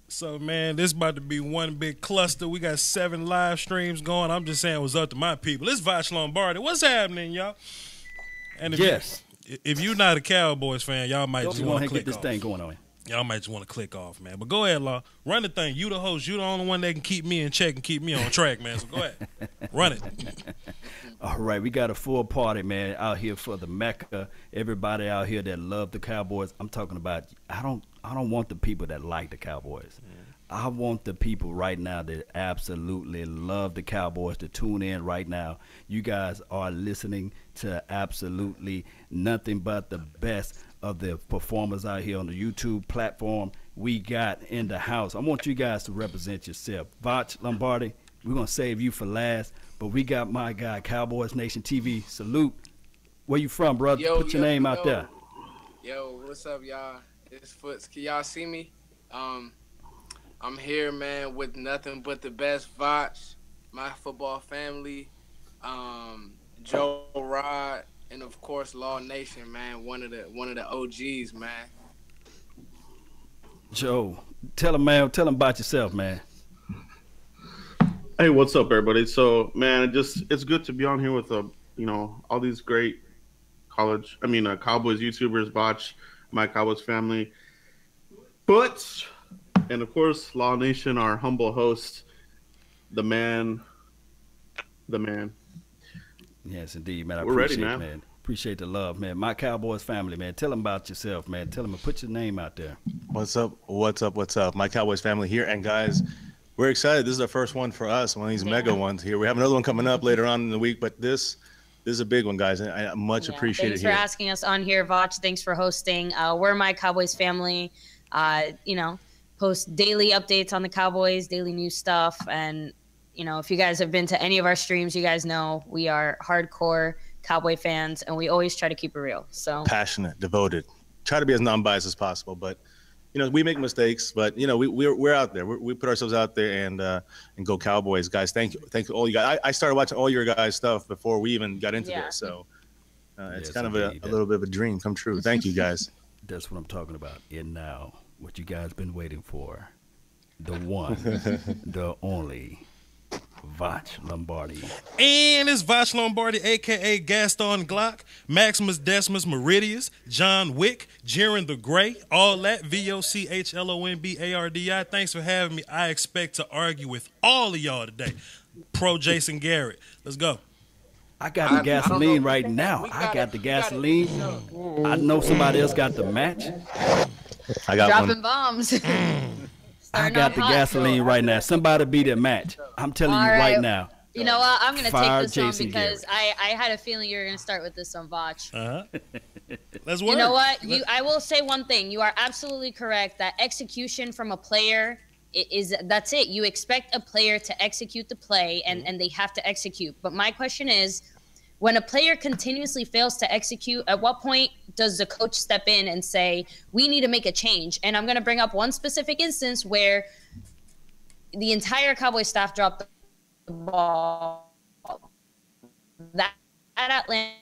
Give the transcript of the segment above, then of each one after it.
So, man, this about to be one big cluster. We got 7 live streams going. I'm just saying it was up to my people. It's Voch Lombardi. What's happening, y'all? And if you're not a Cowboys fan, y'all might just want to click get this off. thing going on. Y'all might just want to click off, man. But go ahead, Law. Run the thing. You the host. You the only one that can keep me in check and keep me on track, man. So go ahead. Run it. All right, we got a full party, man, out here for the Mecca. Everybody out here that love the Cowboys. I'm talking about, I don't want the people that like the Cowboys. I want the people right now that absolutely love the Cowboys to tune in right now. You guys are listening to absolutely nothing but the best of the performers out here on the YouTube platform we got in the house. I want you guys to represent yourself. Voch Lombardi, we're going to save you for last, but we got my guy, Cowboys Nation TV. Salute. Where you from, brother? Put your name out there. Yo, what's up, y'all? It's Foots. Can y'all see me? I'm here, man, with nothing but the best. Voch, my football family, Joe Rod, and of course Law Nation, man. One of the OGs, man. Joe, tell him about yourself, man. Hey, what's up, everybody? So, man, it's good to be on here with all these great Cowboys YouTubers, Voch, my Cowboys family, and of course, Law Nation, our humble host, the man. Yes, indeed, man. We're ready, man. Appreciate the love, man. My Cowboys family, man. Tell them about yourself, man. Tell them to put your name out there. What's up? My Cowboys family here. And, guys, we're excited. This is our first one for us, one of these mega ones here. We have another one coming up later on in the week, but this is a big one, guys. And I much appreciate it. Thanks for asking us on here, Voch. Thanks for hosting. We're my Cowboys family. Post daily updates on the Cowboys, daily news stuff. And, if you guys have been to any of our streams, you guys know we are hardcore Cowboy fans, and we always try to keep it real. So passionate, devoted, try to be as non-biased as possible. But, we make mistakes, but, we're out there. We put ourselves out there and go Cowboys, guys. Thank you all you guys. I started watching all your guys' stuff before we even got into this. So it's kind of a little bit of a dream come true. Thank you, guys. That's what I'm talking about. And now, what you guys been waiting for, the one, the only, Voch Lombardi. And it's Voch Lombardi, a.k.a. Gaston Glock, Maximus Decimus Meridius, John Wick, Jiren the Gray, all that, VOCHLOMBARDI. Thanks for having me. I expect to argue with all of y'all today. Pro Jason Garrett. Let's go. I got the gasoline right now. I got the gasoline. I know somebody else got the match. I got dropping bombs. I got the gasoline right now. Somebody be the match. I'm telling you right now. You know what? I'm going to take this Jason one because I had a feeling you were going to start with this on Voch. Let's work. You know what? I will say one thing. You are absolutely correct that execution from a player that's it. You expect a player to execute the play, and they have to execute. But my question is, when a player continuously fails to execute, at what point does the coach step in and say, we need to make a change? And I'm going to bring up one specific instance where the entire Cowboy staff dropped the ball. That Atlanta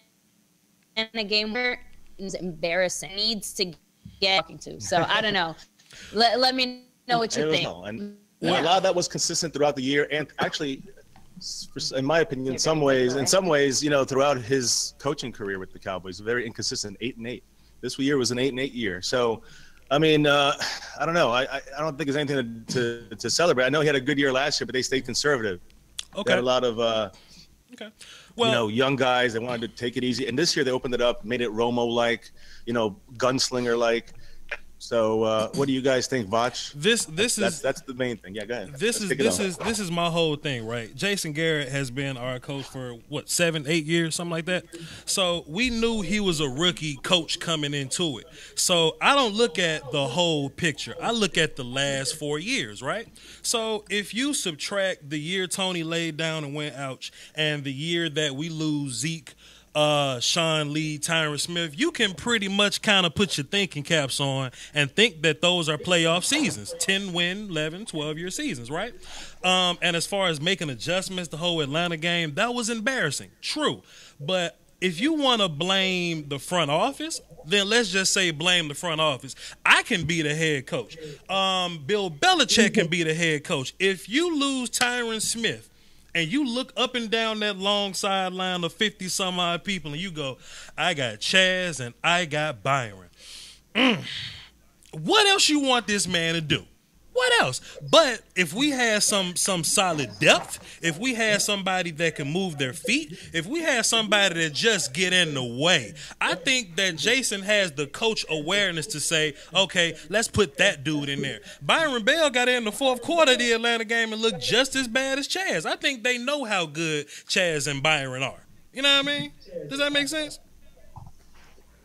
game where is embarrassing. Needs to get talking to. So I don't know. Let me know what you think. And a lot of that was consistent throughout the year, and actually, in my opinion, in some ways, throughout his coaching career with the Cowboys, very inconsistent. 8-8. This year was an 8-8 year. So, I mean, I don't know. I don't think there's anything to celebrate. I know he had a good year last year, but they stayed conservative. Okay. They had a lot of young guys that wanted to take it easy. And this year they opened it up, made it Romo-like, gunslinger-like. So what do you guys think, Voch? That's the main thing. Yeah, go ahead. This is my whole thing, right? Jason Garrett has been our coach for 7, 8 years, something like that. So we knew he was a rookie coach coming into it. So I don't look at the whole picture. I look at the last 4 years, right? So if you subtract the year Tony laid down and went ouch, and the year that we lose Zeke, Sean Lee, Tyron Smith, you can pretty much kind of put your thinking caps on and think that those are playoff seasons, 10-win, 11, 12-year seasons, right? And as far as making adjustments, the whole Atlanta game, that was embarrassing. True. But if you want to blame the front office, then let's just say blame the front office. I can be the head coach. Bill Belichick can be the head coach. If you lose Tyron Smith and you look up and down that long sideline of 50-some-odd people and you go, I got Chaz and I got Byron. What else you want this man to do? What else? But if we had some solid depth, if we had somebody that can move their feet, if we had somebody that just get in the way, I think that Jason has the coach awareness to say, okay, let's put that dude in there. Byron Bell got in the fourth quarter of the Atlanta game and looked just as bad as Chaz. I think they know how good Chaz and Byron are. You know what I mean? Does that make sense?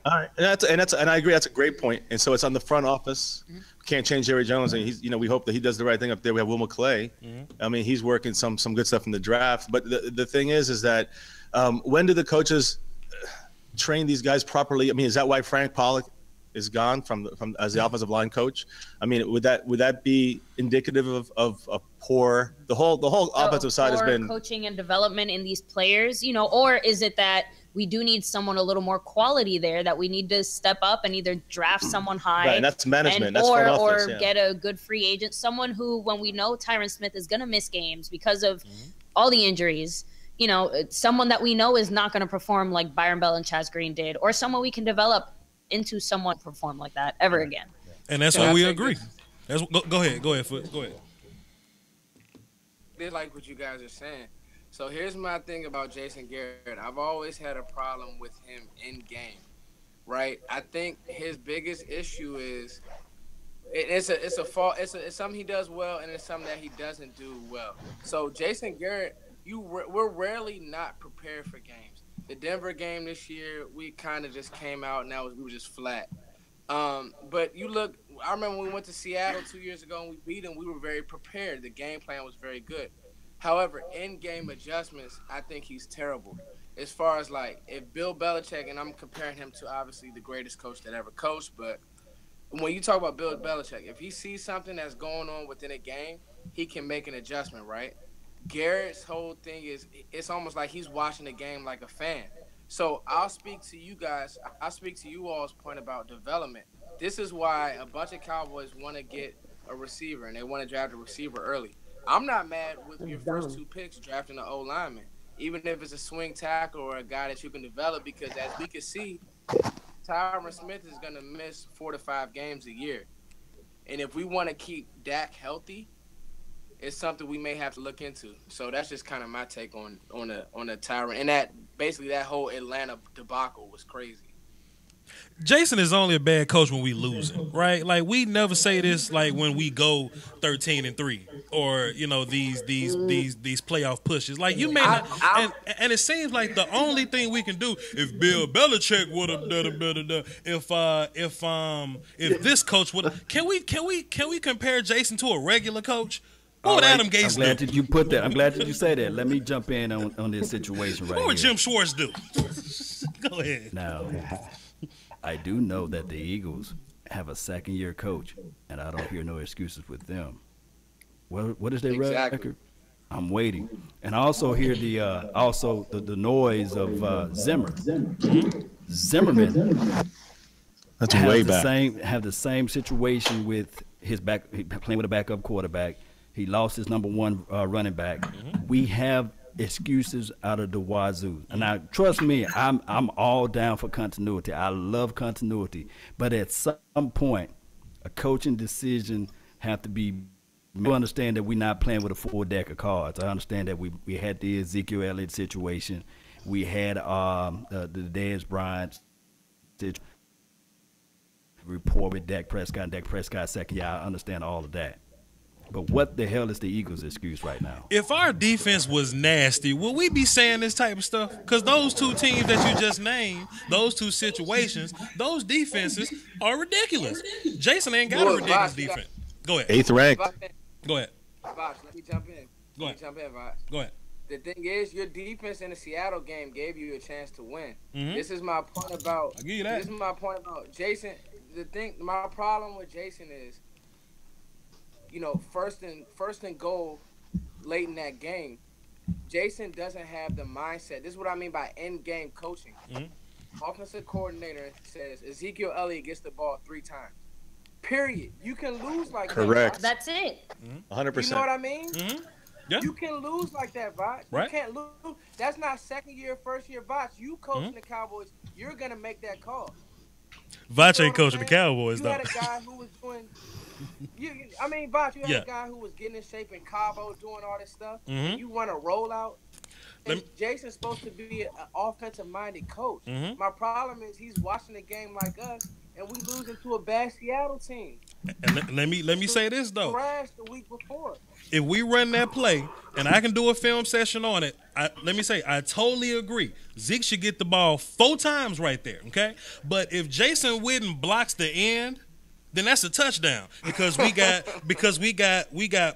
All right, and I agree. That's a great point. And so it's on the front office. Can't change Jerry Jones, and he's, we hope that he does the right thing up there. We have Will McClay. I mean, he's working some good stuff in the draft. But the thing is that when do the coaches train these guys properly? I mean, is that why Frank Pollock is gone from as the offensive line coach? I mean, would that be indicative of a poor the whole offensive side has been coaching and development in these players, or is it that we do need someone a little more quality there, that we need to step up and either draft someone high, right, and that's management, or get a good free agent, someone who, when we know Tyron Smith is going to miss games because of all the injuries, someone that we know is not going to perform like Byron Bell and Chaz Green did, or someone we can develop into someone perform like that ever again. And that's why we agree. Go ahead, Foots. Go ahead. They like what you guys are saying. So here's my thing about Jason Garrett. I've always had a problem with him in game, right? I think his biggest issue is it's a fault. It's something he does well, and it's something that he doesn't do well. So Jason Garrett, we're rarely not prepared for games. The Denver game this year, we kind of just came out and we were just flat. But you look, I remember when we went to Seattle 2 years ago and we beat them, we were very prepared. The game plan was very good. However, in-game adjustments, I think he's terrible. As far as, if Bill Belichick, and I'm comparing him to, obviously, the greatest coach that ever coached, but when you talk about Bill Belichick, if he sees something that's going on within a game, he can make an adjustment, right? Garrett's whole thing is it's almost like he's watching the game like a fan. So I'll speak to you guys. I'll speak to you all's point about development. This is why a bunch of Cowboys want to get a receiver, and they want to draft a receiver early. I'm not mad with your first 2 picks drafting an O-lineman, even if it's a swing tackle or a guy that you can develop, because as we can see, Tyron Smith is going to miss 4 to 5 games a year. And if we want to keep Dak healthy, it's something we may have to look into. So that's just kind of my take on the Tyron. And that whole Atlanta debacle was crazy. Jason is only a bad coach when we losing, right? Like, we never say this when we go 13-3 or these playoff pushes. Like, you may not, and it seems like the only thing we can do, if Bill Belichick would have done it better, if this coach would have, can we compare Jason to a regular coach? What would Adam Gase do? I'm glad that you put that. I'm glad that you say that. Let me jump in on this situation right here. What would Jim Schwartz do? Go ahead. Now, I do know that the Eagles have a second-year coach, and I don't hear no excuses with them. What is their record? I'm waiting, and I also hear the noise of Zimmerman. That's way back. Have the same situation with his back, playing with a backup quarterback. He lost his number 1 running back. We have excuses out of the wazoo. And now, trust me, I'm all down for continuity. I love continuity. But at some point, a coaching decision have to be. You understand that we're not playing with a full deck of cards. I understand that we had the Ezekiel Elliott situation. We had the Dez Bryant report with Dak Prescott and Dak Prescott second year. I understand all of that. But what the hell is the Eagles' excuse right now? If our defense was nasty, would we be saying this type of stuff? Because those 2 teams that you just named, those 2 situations, those defenses are ridiculous. Jason ain't got a ridiculous defense. Go ahead. 8th ranked. Go ahead. Vox, let me jump in. Go ahead. Vox. Go ahead. The thing is, your defense in the Seattle game gave you a chance to win. This is my point about. I'll give you that. This is my point about Jason. My problem with Jason is, first and goal late in that game, Jason doesn't have the mindset. This is what I mean by end game coaching. Offensive coordinator says Ezekiel Elliott gets the ball 3 times. Period. You can lose like Correct. that. That's it. 100%. You know what I mean? Yeah. You can lose like that, Vach. Right. You can't lose. That's not second year, first year, Vach. You coaching the Cowboys, you're gonna make that call. Vach You know ain't coaching the what I'm saying? Cowboys, You though. had a guy who was doing. Vach, you had Yeah. a guy who was getting in shape in Cabo, doing all this stuff. Mhm. You want to roll out. Let And Jason's supposed to be an offensive-minded coach. Mhm. My problem is he's watching the game like us, and we losing to a bad Seattle team. And let me say this, though. Crashed the week before. If we run that play, and I can do a film session on it, let me say, I totally agree. Zeke should get the ball 4 times right there, okay? But if Jason Witten blocks the end, then that's a touchdown because we got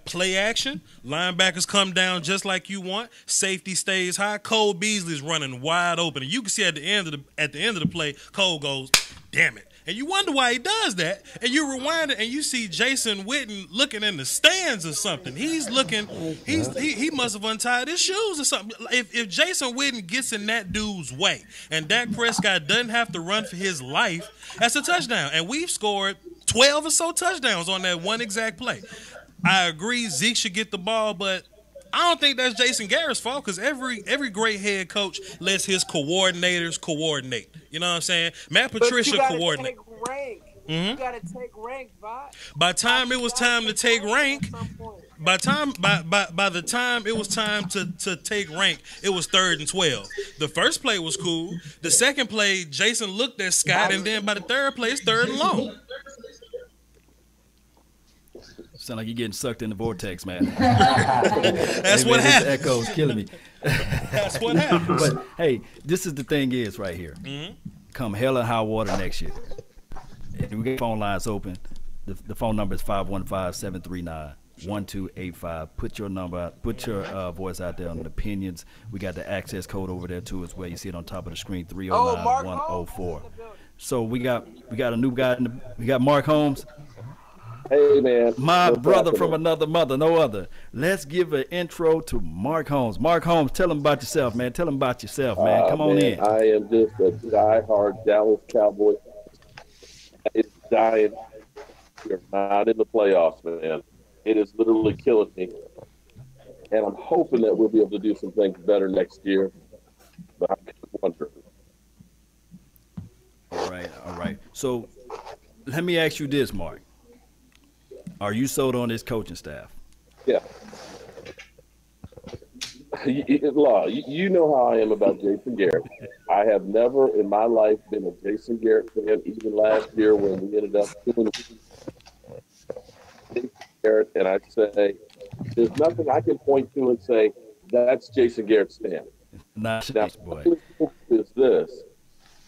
play action. Linebackers come down just like you want. Safety stays high. Cole Beasley's running wide open, and you can see at the end of the play, Cole goes, "Damn it." And you wonder why he does that. And you rewind it, and you see Jason Witten looking in the stands or something. He's looking. He must have untied his shoes or something. If Jason Witten gets in that dude's way, and Dak Prescott doesn't have to run for his life, that's a touchdown. And we've scored 12 or so touchdowns on that one exact play. I agree Zeke should get the ball, but I don't think that's Jason Garrett's fault because every great head coach lets his coordinators coordinate. You know what I'm saying? Matt Patricia coordinate. You gotta take rank, Vach. By the time it was time to take rank, by the time it was time to take rank, it was 3rd and 12. The first play was cool. The second play, Jason looked at Scott, and then by the third play, it's 3rd and long. Sound like you're getting sucked in the vortex, man. That's Hey, what man, this happened. echo's killing me. That's what happened. But hey, this is the thing is right here. Come hell or high water next year. And we got phone lines open. The phone number is 515-739-1285. Put your number, put your voice out there on the opinions. We got the access code over there too as well. You see it on top of the screen, 309-104. So we got a new guy. We got Mark Holmes. Hey, man. My What's brother happening? from another mother, no other. Let's give an intro to Mark Holmes. Mark Holmes, tell him about yourself, man. Tell him about yourself, man. Come on Man, in. I am just a diehard Dallas Cowboy. It's dying. We're not in the playoffs, man. It is literally killing me. And I'm hoping that we'll be able to do some things better next year. But I wonder. All right. So let me ask you this, Mark. Are you sold on this coaching staff? Yeah. Law, you know how I am about Jason Garrett. I have never in my life been a Jason Garrett fan, even last year when we ended up doing Jason Garrett, and I say, there's nothing I can point to and say, that's Jason Garrett's stand. Not Now, boy. is this.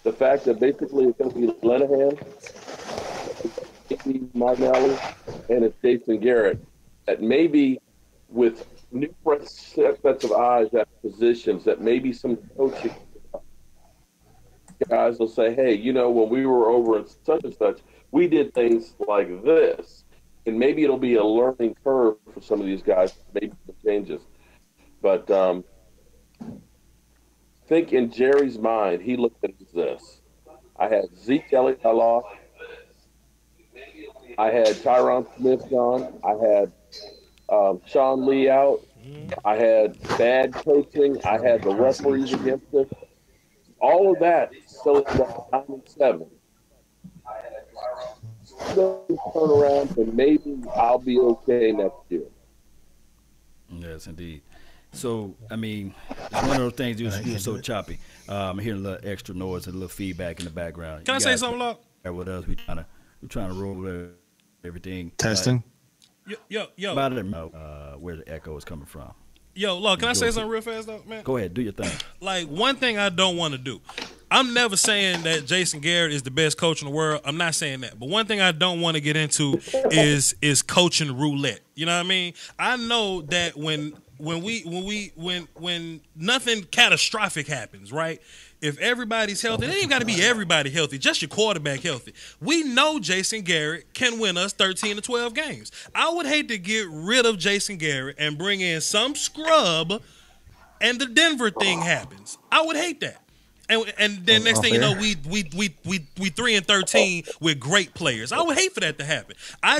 The fact that basically it's going to be Lenahan, Martinelli, and it's Jason Garrett, that maybe with new fresh sets of eyes at positions, that maybe some coaching guys will say, hey, when we were over in such and such, we did things like this. And maybe it'll be a learning curve for some of these guys, maybe some changes. But think in Jerry's mind, he looked at this. I had Zeke Elliott, I lost. I had Tyron Smith gone. I had Sean Lee out. I had bad coaching. I had the referees against us. All of that still at 9-7. Still turn around and maybe I'll be okay next year. Yes, indeed. So, I mean, it's one of those things you're so choppy. I'm hearing a little extra noise and a little feedback in the background. Can I say something, Locke? With us, we're trying to roll everything. Testing. Yo. About it, where the echo is coming from. Yo, Locke, can I say something real fast, though, man? Go ahead, do your thing. Like, one thing I don't want to do. I'm never saying that Jason Garrett is the best coach in the world. I'm not saying that. But one thing I don't want to get into is coaching roulette. You know what I mean? I know that when nothing catastrophic happens, right? If everybody's healthy, it ain't got to be everybody healthy, just your quarterback healthy. We know Jason Garrett can win us 13 to 12 games. I would hate to get rid of Jason Garrett and bring in some scrub and the Denver thing happens. I would hate that. And then next thing you know, we 3-13 with great players. I would hate for that to happen. I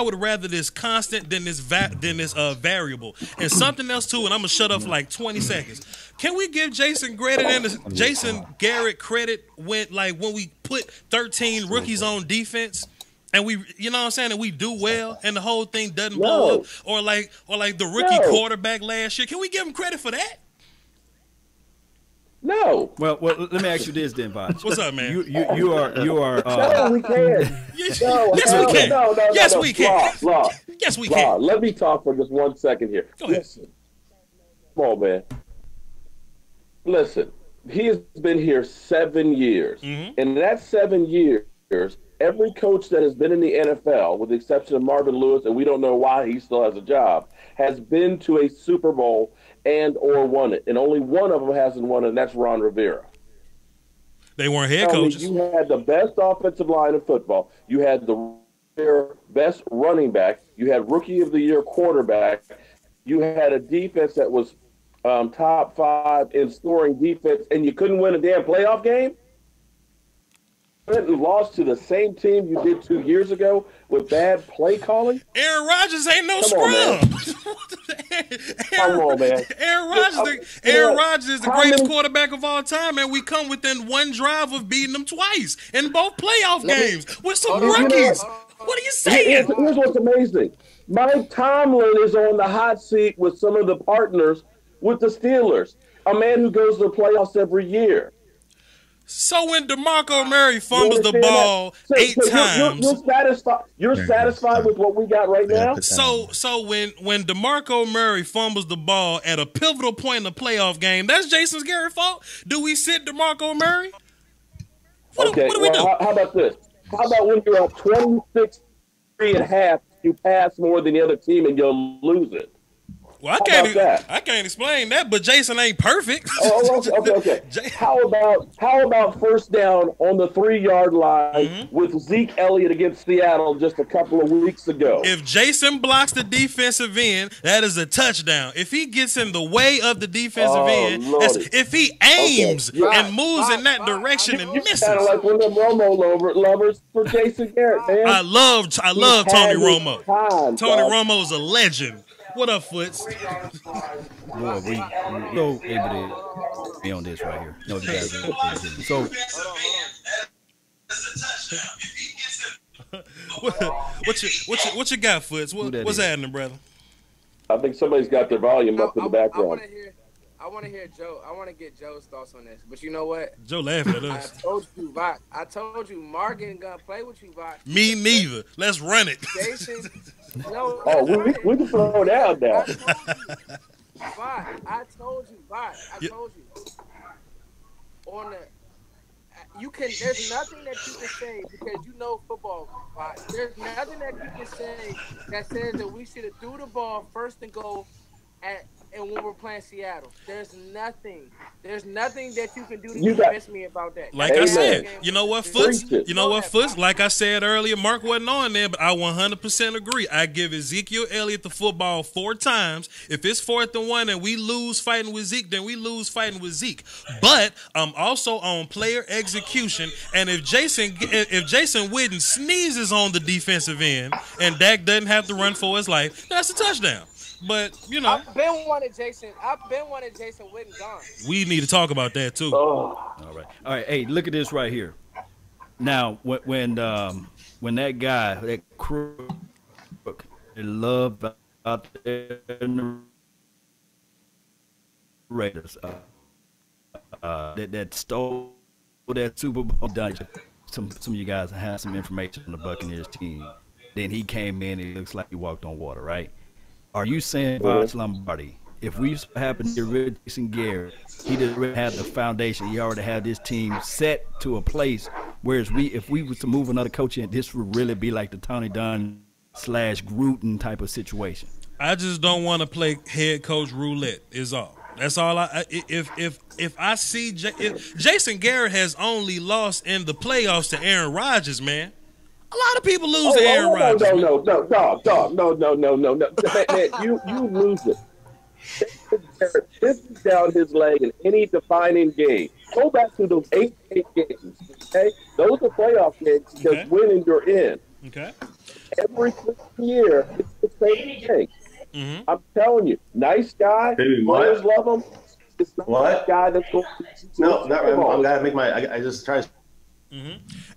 would rather this constant than this variable. And something else too. And I'm gonna shut up for like 20 seconds. Can we give Jason Garrett credit when we put 13 rookies on defense? And we, you know what I'm saying, and we do well, and the whole thing doesn't blow up, or like the rookie quarterback last year. Can we give him credit for that? No. Well, let me ask you this then, Bob. What's up, man? You are. No, we can. Yes, we can. Yes, we can. Law. Yes, we can. Let me talk for just 1 second here. Go ahead. Listen. Come on, man. Listen. He has been here 7 years. Mm-hmm. And in that 7 years, every coach that has been in the NFL, with the exception of Marvin Lewis, and we don't know why he still has a job, has been to a Super Bowl and or won it. And only one of them hasn't won it, and that's Ron Rivera. They weren't head coaches. You had the best offensive line in football. You had the best running back. You had rookie of the year quarterback. You had a defense that was top 5 in scoring defense, and you couldn't win a damn playoff game? And lost to the same team you did 2 years ago with bad play calling? Aaron Rodgers ain't no Come on, scrub. Come on, man. Aaron Rodgers is the greatest quarterback of all time, and we come within one drive of beating them twice in both playoff games with some rookies. What are you saying? Here's what's amazing. Mike Tomlin is on the hot seat with some of the partners with the Steelers, a man who goes to the playoffs every year. So when DeMarco Murray fumbles the ball eight times, you're satisfied with what we got right now. So when DeMarco Murray fumbles the ball at a pivotal point in the playoff game, that's Jason Garrett's fault. Do we sit DeMarco Murray? What do we do? How about this? How about when you're up 26-3 at half, you pass more than the other team and you'll lose it? Well, I can't explain that, but Jason ain't perfect. Okay. How about first down on the 3-yard line with Zeke Elliott against Seattle just a couple of weeks ago? If Jason blocks the defensive end, that is a touchdown. If he gets in the way of the defensive end, if he aims and moves in that direction and misses. Kind of like one of them Romo lovers for Jason Garrett, man. I love Tony Romo. Tony Romo is a legend. What up, Foots? Boy, we so able to be on this right here. No, you guys are. So, what you got, Foots? What's happening, brother? I think somebody's got their volume up in the background. I want to hear Joe. I want to get Joe's thoughts on this. But you know what? Joe laughing at us. I told you, Morgan gonna play with you, Vach. Me neither. Let's run it. Jason. No. We can throw down now. I told you. On the, there's nothing that you can say because you know football. There's nothing that you can say that says that we should have threw the ball first and goal and when we're playing Seattle. There's nothing that you can do to convince me about that. Like I said, you know what, Foots? Like I said earlier, Mark wasn't on there, but I 100% agree. I give Ezekiel Elliott the football 4 times. If it's 4th and 1 and we lose fighting with Zeke, then we lose fighting with Zeke. But I'm also on player execution, and if Jason Witten sneezes on the defensive end and Dak doesn't have to run for his life, that's a touchdown. But, you know. I've been wanting Jason Witten gone. We need to talk about that, too. All right. Hey, look at this right here. Now, when that guy, that crook, they love out there in the Raiders, that stole that Super Bowl dungeon. Some of you guys have some information on the Buccaneers team. Then he came in and it looks like he walked on water, right? Are you saying, Voch Lombardi, if we happen to get rid of Jason Garrett, he didn't really have the foundation, he already had this team set to a place, whereas if we was to move another coach in, this would really be like the Tony Dunn / Gruden type of situation? I just don't want to play head coach roulette is all. That's all if I see if Jason Garrett has only lost in the playoffs to Aaron Rodgers, man. A lot of people lose to Aaron Rodgers. No, dog. No. Man, you lose it. Garrett pisses down his leg in any defining game. Go back to those 8 games, okay? Those are playoff games because Okay. winning you're in. Okay. Every year, it's the same thing. Mm-hmm. I'm telling you, nice guy. Baby, Players what? love him. It's not What? that guy that's going to No, not, I'm gotta make my. I just try.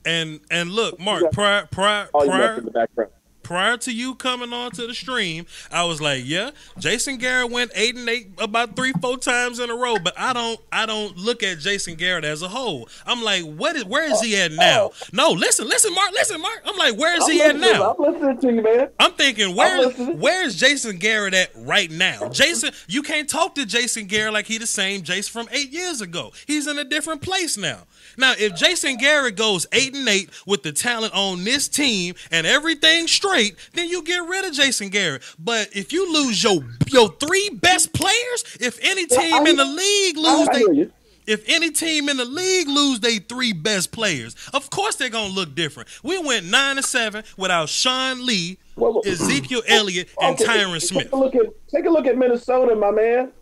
And look, Mark, all you left in the background. prior to you coming on to the stream, I was like, yeah, Jason Garrett went 8-8 about 3-4 times in a row, but I don't look at Jason Garrett as a whole. I'm like, where is he at now? No, listen, Mark. I'm like, where is he at now? I'm listening to you, man. I'm thinking, where's Jason Garrett at right now? Jason, you can't talk to Jason Garrett like he the same Jason from 8 years ago. He's in a different place now. Now, if Jason Garrett goes 8-8 with the talent on this team and everything straight, then you get rid of Jason Garrett. But if you lose your 3 best players, if any team in the league lose their 3 best players, of course they're gonna look different. We went 9-7 without Sean Lee, Ezekiel Elliott, and Tyron Smith. Take a look at Minnesota, my man.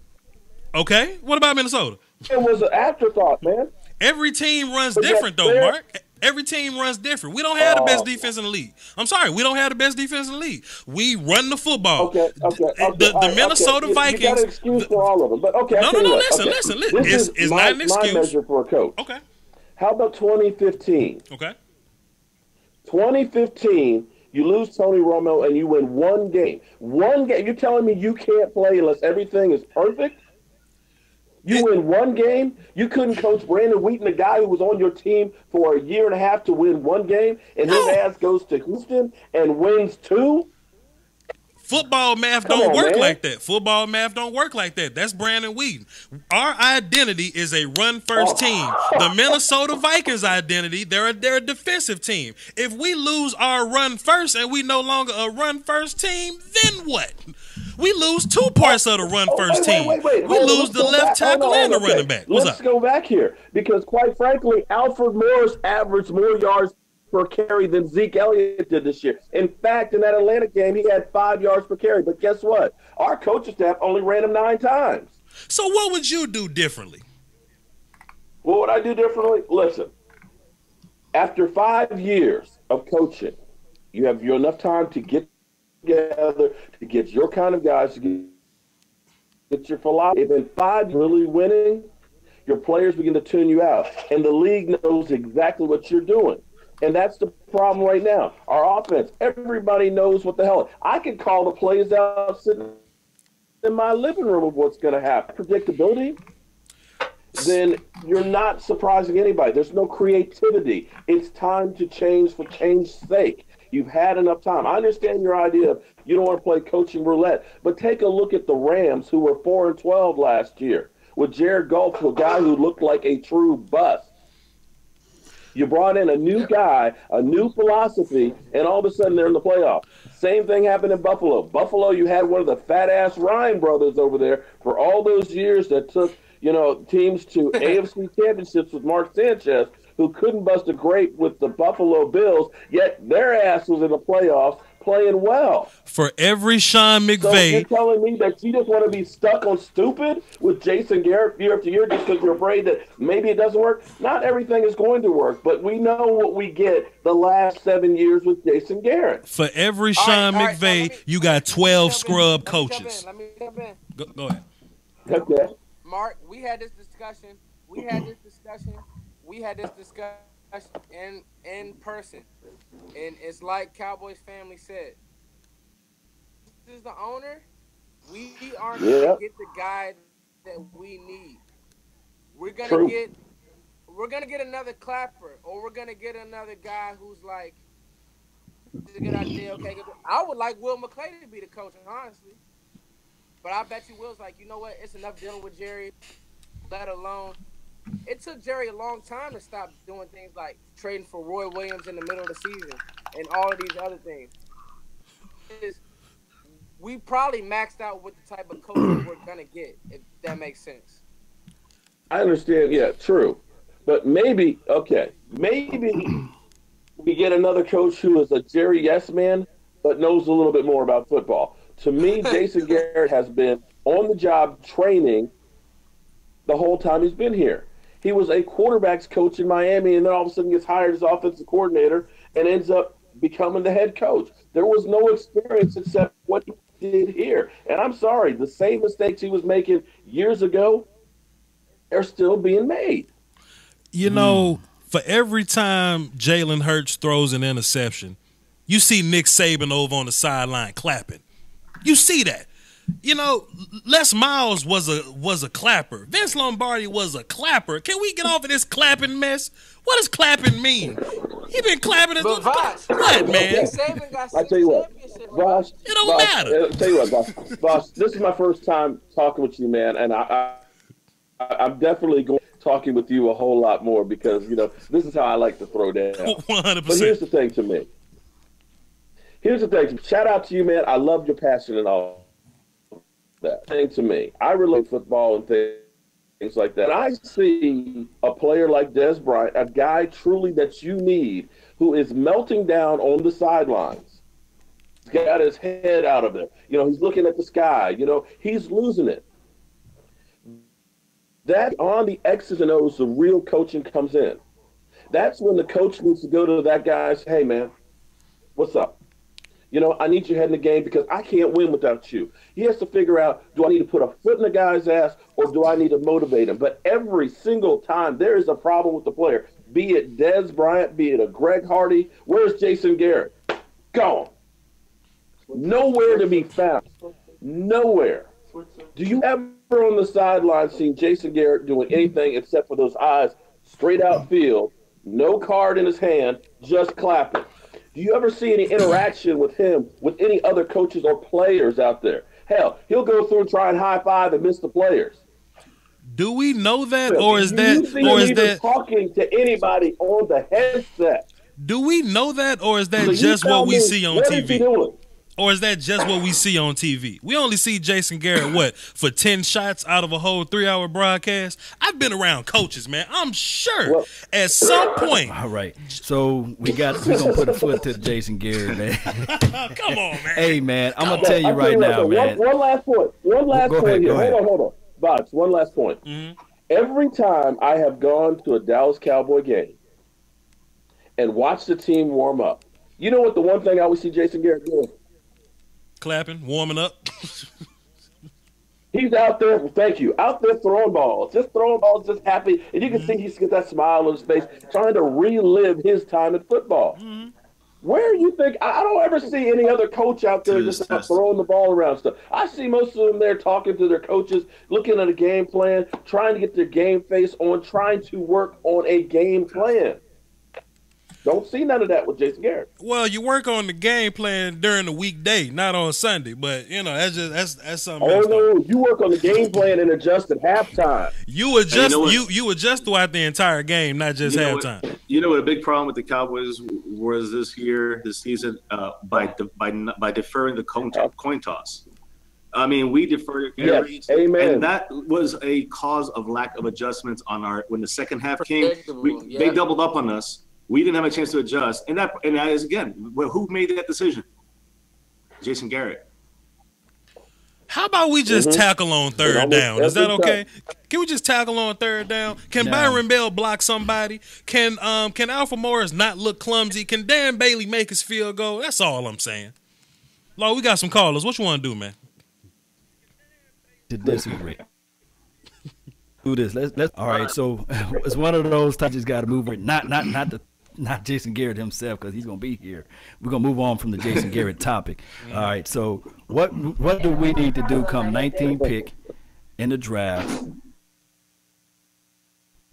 Okay, what about Minnesota? It was an afterthought, man. Every team runs different, though, Mark. Every team runs different. We don't have the best defense in the league. I'm sorry, we don't have the best defense in the league. We run the football. The Minnesota Vikings. You got an excuse for all of them, but okay. No. Listen. It's not an excuse. My measure for a coach. Okay. How about 2015? Okay. 2015, you lose Tony Romo and you win 1 game. 1 game. You're telling me you can't play unless everything is perfect? You win 1 game. You couldn't coach Brandon Wheaton, a guy who was on your team for a year and a half, to win 1 game, and his ass goes to Houston and wins 2? Football math don't work like that. Football math don't work like that. That's Brandon Wheaton. Our identity is a run-first team. The Minnesota Vikings' identity, they're a defensive team. If we lose our run-first and we no longer a run-first team, then what? We lose 2 parts of the run-first team. Wait. We lose the left tackle and the running back. Let's go back here because, quite frankly, Alfred Morris averaged more yards per carry than Zeke Elliott did this year. In fact, in that Atlanta game, he had 5 yards per carry. But guess what? Our coaching staff only ran him 9 times. So what would you do differently? What would I do differently? Listen, after 5 years of coaching, you have enough time to get together, to get your kind of guys, to get your philosophy. If in 5 really winning, your players begin to tune you out. And the league knows exactly what you're doing. And that's the problem right now. Our offense, everybody knows what the hell. I can call the plays out sitting in my living room of what's going to happen. Predictability, then you're not surprising anybody. There's no creativity. It's time to change for change's sake. You've had enough time. I understand your idea of you don't want to play coaching roulette, but take a look at the Rams, who were 4-12 last year, with Jared Goff, a guy who looked like a true bust. You brought in a new guy, a new philosophy, and all of a sudden they're in the playoffs. Same thing happened in Buffalo. Buffalo, you had one of the fat-ass Ryan brothers over there for all those years that took, teams to AFC championships with Mark Sanchez, who couldn't bust a grape with the Buffalo Bills, yet their ass was in the playoffs playing well. For every Sean McVay. So you're telling me that you just want to be stuck on stupid with Jason Garrett year after year just because you're afraid that maybe it doesn't work? Not everything is going to work, but we know what we get the last 7 years with Jason Garrett. For every Sean McVay, you got 12 scrub coaches. Let me jump in. Go ahead. Okay. Mark, we had this discussion in person. And it's like Cowboys family said. This is the owner. We aren't going to get the guy that we need. We're gonna get another Clapper, or we're gonna get another guy who's like, this is a good idea, okay. I would like Will McClay to be the coach, honestly. But I bet you Will's like, you know what, it's enough dealing with Jerry, let alone. It took Jerry a long time to stop doing things like trading for Roy Williams in the middle of the season and all of these other things. We probably maxed out with the type of coach we're going to get, if that makes sense. I understand, yeah, true. But maybe we get another coach who is a Jerry yes man, but knows a little bit more about football. To me, Jason Garrett has been on-the-job training the whole time he's been here. He was a quarterbacks coach in Miami, and then all of a sudden gets hired as offensive coordinator and ends up becoming the head coach. There was no experience except what he did here. And I'm sorry, the same mistakes he was making years ago are still being made. You know, for every time Jalen Hurts throws an interception, you see Nick Saban over on the sideline clapping. You see that. You know, Les Miles was a clapper. Vince Lombardi was a clapper. Can we get off of this clapping mess? What does clapping mean? He been clapping as But Vosh, what, man? Nick Saban got I tell you what, Vosh, It don't matter. I'll tell you what, Vosh, this is my first time talking with you, man, and I'm definitely talking with you a whole lot more because, you know, this is how I like to throw down. 100%. But here's the thing to me. Shout out to you, man. I love your passion and all that. Thing to me, I relate football and things like that. I see a player like Des Bryant, a guy truly that you need, who is melting down on the sidelines. He's got his head out of there. You know, he's looking at the sky. You know, he's losing it. That on the X's and O's, the real coaching comes in. That's when the coach needs to go to that guy and say, hey, man, what's up? You know, I need your head in the game because I can't win without you. He has to figure out, do I need to put a foot in the guy's ass or do I need to motivate him? But every single time there is a problem with the player, be it Des Bryant, be it a Greg Hardy. Where's Jason Garrett? Gone. Nowhere to be found. Nowhere. Do you ever on the sideline seen Jason Garrett doing anything except for those eyes straight out field, no card in his hand, just clapping? Do you ever see any interaction with him with any other coaches or players out there? Hell, he'll go through and try and high five and miss the players. Do we know that, or is that talking to anybody on the headset? Do we know that, or is that just what we see on TV? Or is that just what we see on TV? We only see Jason Garrett, for 10 shots out of a whole 3-hour broadcast? I've been around coaches, man. I'm sure at some point. All right. So we're going to put a foot to Jason Garrett, man. Come on, man. Hey, man, I'm going to tell you right now, man. One last point. Hold on. Box, one last point. Mm-hmm. Every time I have gone to a Dallas Cowboy game and watched the team warm up, you know what the one thing I always see Jason Garrett doing? Clapping, warming up. He's out there, out there throwing balls, just happy. And you can see he's got that smile on his face, trying to relive his time in football. Mm-hmm. Where you think, I don't ever see any other coach out there just throwing the ball around stuff. I see most of them there talking to their coaches, looking at a game plan, trying to get their game face on, trying to work on a game plan. Don't see none of that with Jason Garrett. Well, you work on the game plan during the weekday, not on Sunday. But you know, that's something. Oh no, you work on the game plan and adjust at halftime. You adjust. You adjust throughout the entire game, not just halftime. You know what a big problem with the Cowboys was this season, by deferring the coin toss. I mean, we deferred every, amen. And that was a cause of lack of adjustments on when the second half came. They doubled up on us. We didn't have a chance to adjust, and that is again, who made that decision? Jason Garrett. How about we just tackle on third down? Is that okay? Can we just tackle on third down? Can Byron Bell block somebody? Can Alfred Morris not look clumsy? Can Dan Bailey make his field goal? That's all I'm saying. Lord, we got some callers. What you want to do, man? To disagree. Do this. Let's. All right. So it's one of those times. Just got to move it. Not Jason Garrett himself, because he's gonna be here. We're gonna move on from the Jason Garrett topic. All right. So what do we need to do come 19 pick in the draft?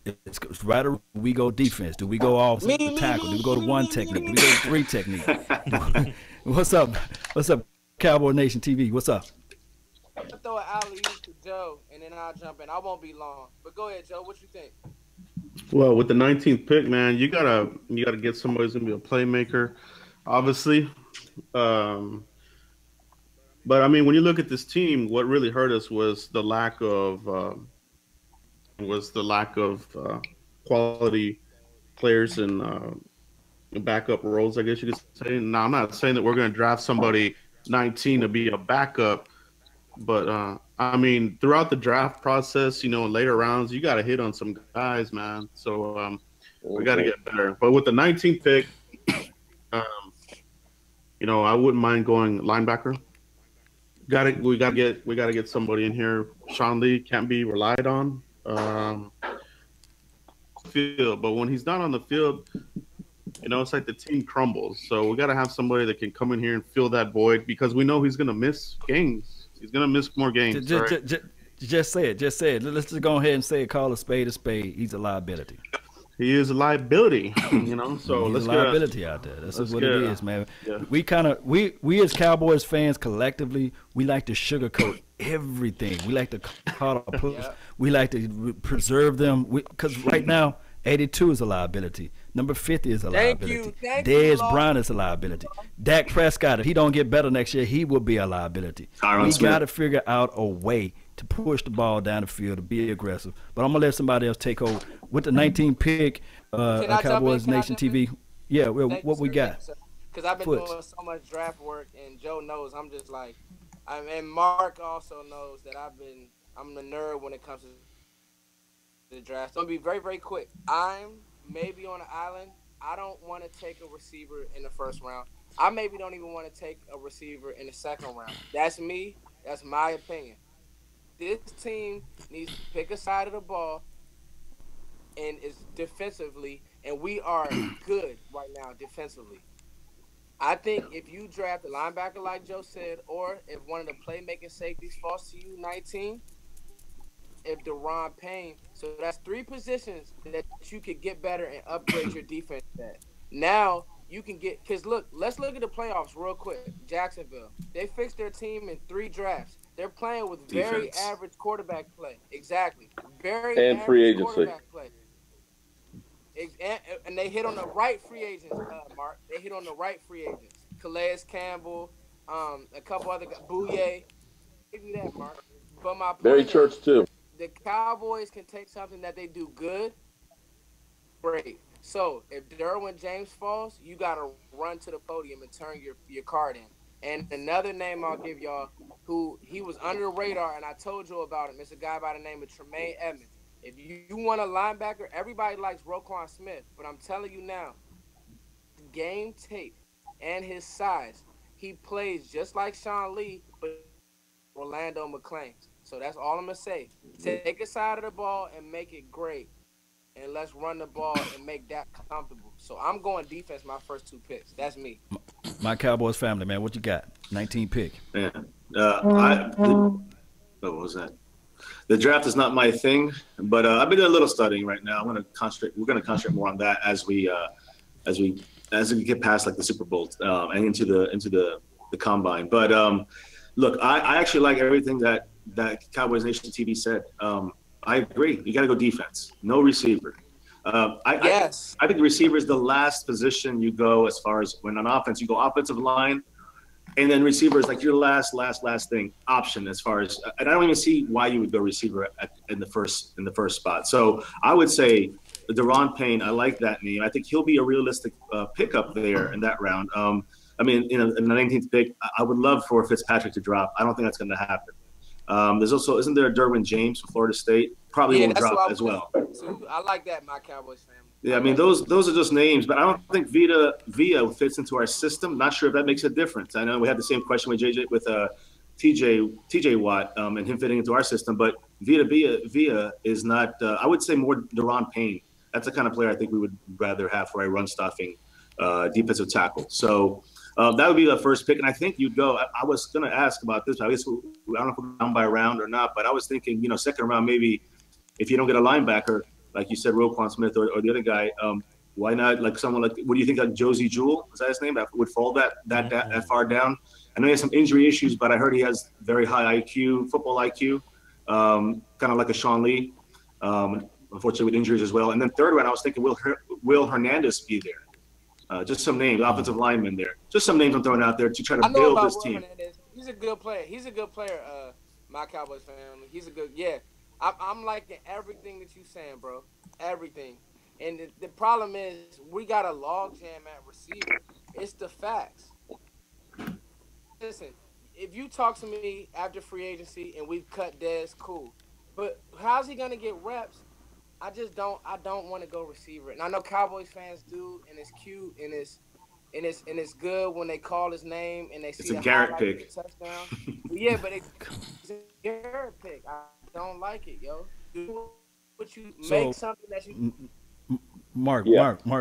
It's right. We go defense. Do we go off the tackle? Do we go to one technique? Do we go to three technique? What's up? What's up, Cowboy Nation TV? What's up? I'm gonna throw an alley-oop to Joe, and then I'll jump in. I won't be long. But go ahead, Joe. What you think? Well, with the 19th pick, man, you gotta get somebody who's gonna be a playmaker, obviously. But I mean, when you look at this team, what really hurt us was the lack of quality players and backup roles, I guess you could say. Now, I'm not saying that we're gonna draft somebody 19 to be a backup. But I mean, throughout the draft process, you know, in later rounds, you got to hit on some guys, man. So we got to get better. But with the 19th pick, um, you know, I wouldn't mind going linebacker. We gotta get somebody in here. Sean Lee can't be relied on. Field, but when he's not on the field, you know, it's like the team crumbles. So we got to have somebody that can come in here and fill that void because we know he's going to miss games. He's going to miss more games. Just say it. Just say it. Let's just go ahead and say it. Call a spade a spade. He's a liability. He is a liability, you know. So he's let's a liability out there. That's what it is, man. Yeah. We as Cowboys fans collectively, we like to sugarcoat everything. We like to call a push. We like to preserve them because right now 82 is a liability. Number 50 is a liability. Dez Bryant is a liability. Dak Prescott, if he don't get better next year, he will be a liability. We got to figure out a way to push the ball down the field, to be aggressive. But I'm going to let somebody else take over. With the 19th pick, Cowboys Nation TV, yeah, what we got? Because I've been doing so much draft work, and Joe knows I'm just like, and Mark also knows that I'm the nerd when it comes to the draft. So I'm going to be very, very quick. I'm maybe on an island. I don't want to take a receiver in the first round. I maybe don't even want to take a receiver in the second round. That's me. That's my opinion. This team needs to pick a side of the ball and is defensively, and we are good right now defensively. I think if you draft a linebacker like Joe said, or if one of the playmaking safeties falls to you, 19, if Deron Payne, so that's 3 positions that you could get better and upgrade your defense at. Now you can get, because look, let's look at the playoffs real quick. Jacksonville, they fixed their team in 3 drafts. They're playing with very average quarterback play. Exactly. Very and free agency. Quarterback play. And they hit on the right free agents, Mark. They hit on the right free agents. Calais Campbell, a couple other guys. Bouye. Give you that, Mark. But my point Barry Church, too. The Cowboys can take something that they do good. Great. So if Derwin James falls, you got to run to the podium and turn your card in. And another name I'll give y'all, who he was under the radar, and I told you about him, it's a guy by the name of Tremaine Edmonds. If you want a linebacker, everybody likes Roquan Smith, but I'm telling you now, game tape and his size, he plays just like Sean Lee, but Orlando McClain. So that's all I'm going to say. Take a side of the ball and make it great. And let's run the ball and make that comfortable. So I'm going defense my first 2 picks. That's me. My Cowboys family, man. What you got? 19 pick. Yeah. What was that? The draft is not my thing, but I've been doing a little studying right now. We're going to concentrate more on that as we get past like the Super Bowl and into the combine. But look, I actually like everything that Cowboys Nation TV said. I agree. You got to go defense. No receiver. I think receiver is the last position you go as far as when on offense. You go offensive line, and then receiver is like your last thing option as far as. And I don't even see why you would go receiver in the first spot. So I would say Deron Payne. I like that name. I think he'll be a realistic pickup there in that round. I mean, in the 19th pick, I would love for Fitzpatrick to drop. I don't think that's going to happen. There's also, isn't there a Derwin James from Florida State? Probably will drop as well. So I like that, my Cowboys family. Yeah, I mean those are just names, but I don't think Villa fits into our system. Not sure if that makes a difference. I know we had the same question with TJ Watt and him fitting into our system, but Villa is not. I would say more Deron Payne. That's the kind of player I think we would rather have for a run stuffing defensive tackle. So. That would be the first pick, and I think you'd go. I was going to ask about this, but I guess I don't know if we're down by a round or not, but I was thinking, second round maybe if you don't get a linebacker, like you said, Roquan Smith or the other guy, why not like someone like, what do you think of Josie Jewell? Is that his name? That would fall that far down? I know he has some injury issues, but I heard he has very high IQ, football IQ, kind of like a Sean Lee, unfortunately with injuries as well. And then third round, I was thinking, will Hernandez be there? Just some names, offensive linemen there. Just some names I'm throwing out there to try to build this team. He's a good player. My Cowboys family. He's a good, yeah. I'm liking everything that you're saying, bro. Everything. And the problem is we got a log jam at receiver. It's the facts. Listen, if you talk to me after free agency and we've cut Dez, cool. But how's he gonna get reps? I don't want to go receiver. And I know Cowboys fans do, and it's cute and it's good when they call his name and they see a Garrett highlight pick. of the touchdown. Yeah, but it's a Garrett pick. I don't like it, yo. Do what you make something that you. Mark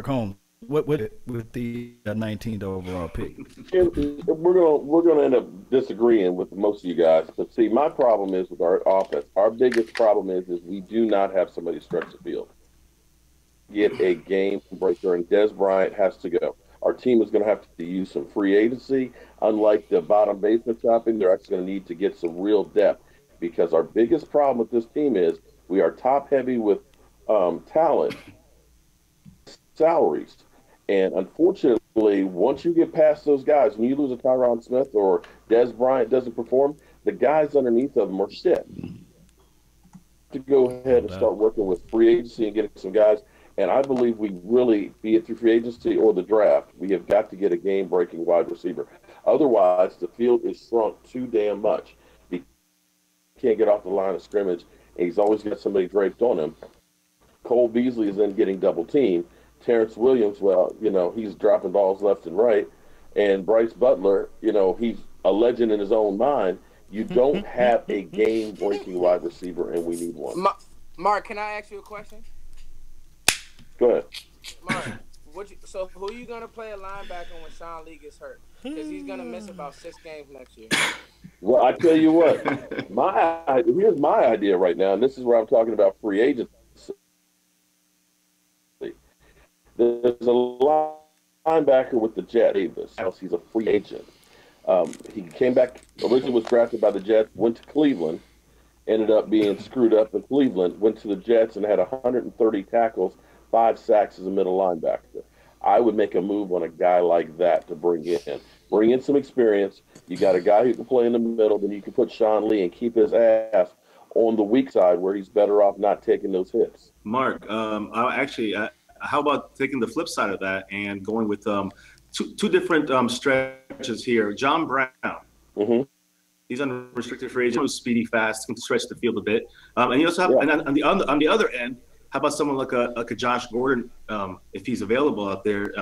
Holmes. What with the 19th overall pick? We're gonna end up disagreeing with most of you guys. But see, my problem is with our offense. Our biggest problem is we do not have somebody stretch the field. Get a game breaker, and Des Bryant has to go. Our team is going to have to use some free agency. Unlike the bottom basement shopping, they're actually going to need to get some real depth, because our biggest problem with this team is we are top heavy with talent, salaries. And unfortunately, once you get past those guys, when you lose a Tyron Smith or Des Bryant doesn't perform, the guys underneath of them are shit. To go ahead and start working with free agency and getting some guys. And I believe we really, be it through free agency or the draft, we have got to get a game-breaking wide receiver. Otherwise, the field is shrunk too damn much. He can't get off the line of scrimmage, and he's always got somebody draped on him. Cole Beasley is then getting double-teamed. Terrence Williams, well, he's dropping balls left and right. And Bryce Butler, he's a legend in his own mind. You don't have a game-breaking wide receiver, and we need one. Mark, can I ask you a question? Go ahead. Mark, so who are you going to play a linebacker when Sean Lee gets hurt? Because he's going to miss about 6 games next year. Well, I tell you what, here's my idea right now, and this is where I'm talking about free agency. There's a linebacker with the Jets, Davis. He's a free agent. He came back, originally was drafted by the Jets, went to Cleveland, ended up being screwed up in Cleveland, went to the Jets and had 130 tackles, 5 sacks as a middle linebacker. I would make a move on a guy like that to bring in. Bring in some experience. You got a guy who can play in the middle, then you can put Sean Lee and keep his ass on the weak side where he's better off not taking those hits. Mark, how about taking the flip side of that and going with two different stretches here? John Brown. Mm-hmm. He's unrestricted free agent. Speedy, fast, can stretch the field a bit. And you also have, and on the other end, how about someone like a Josh Gordon, if he's available out there?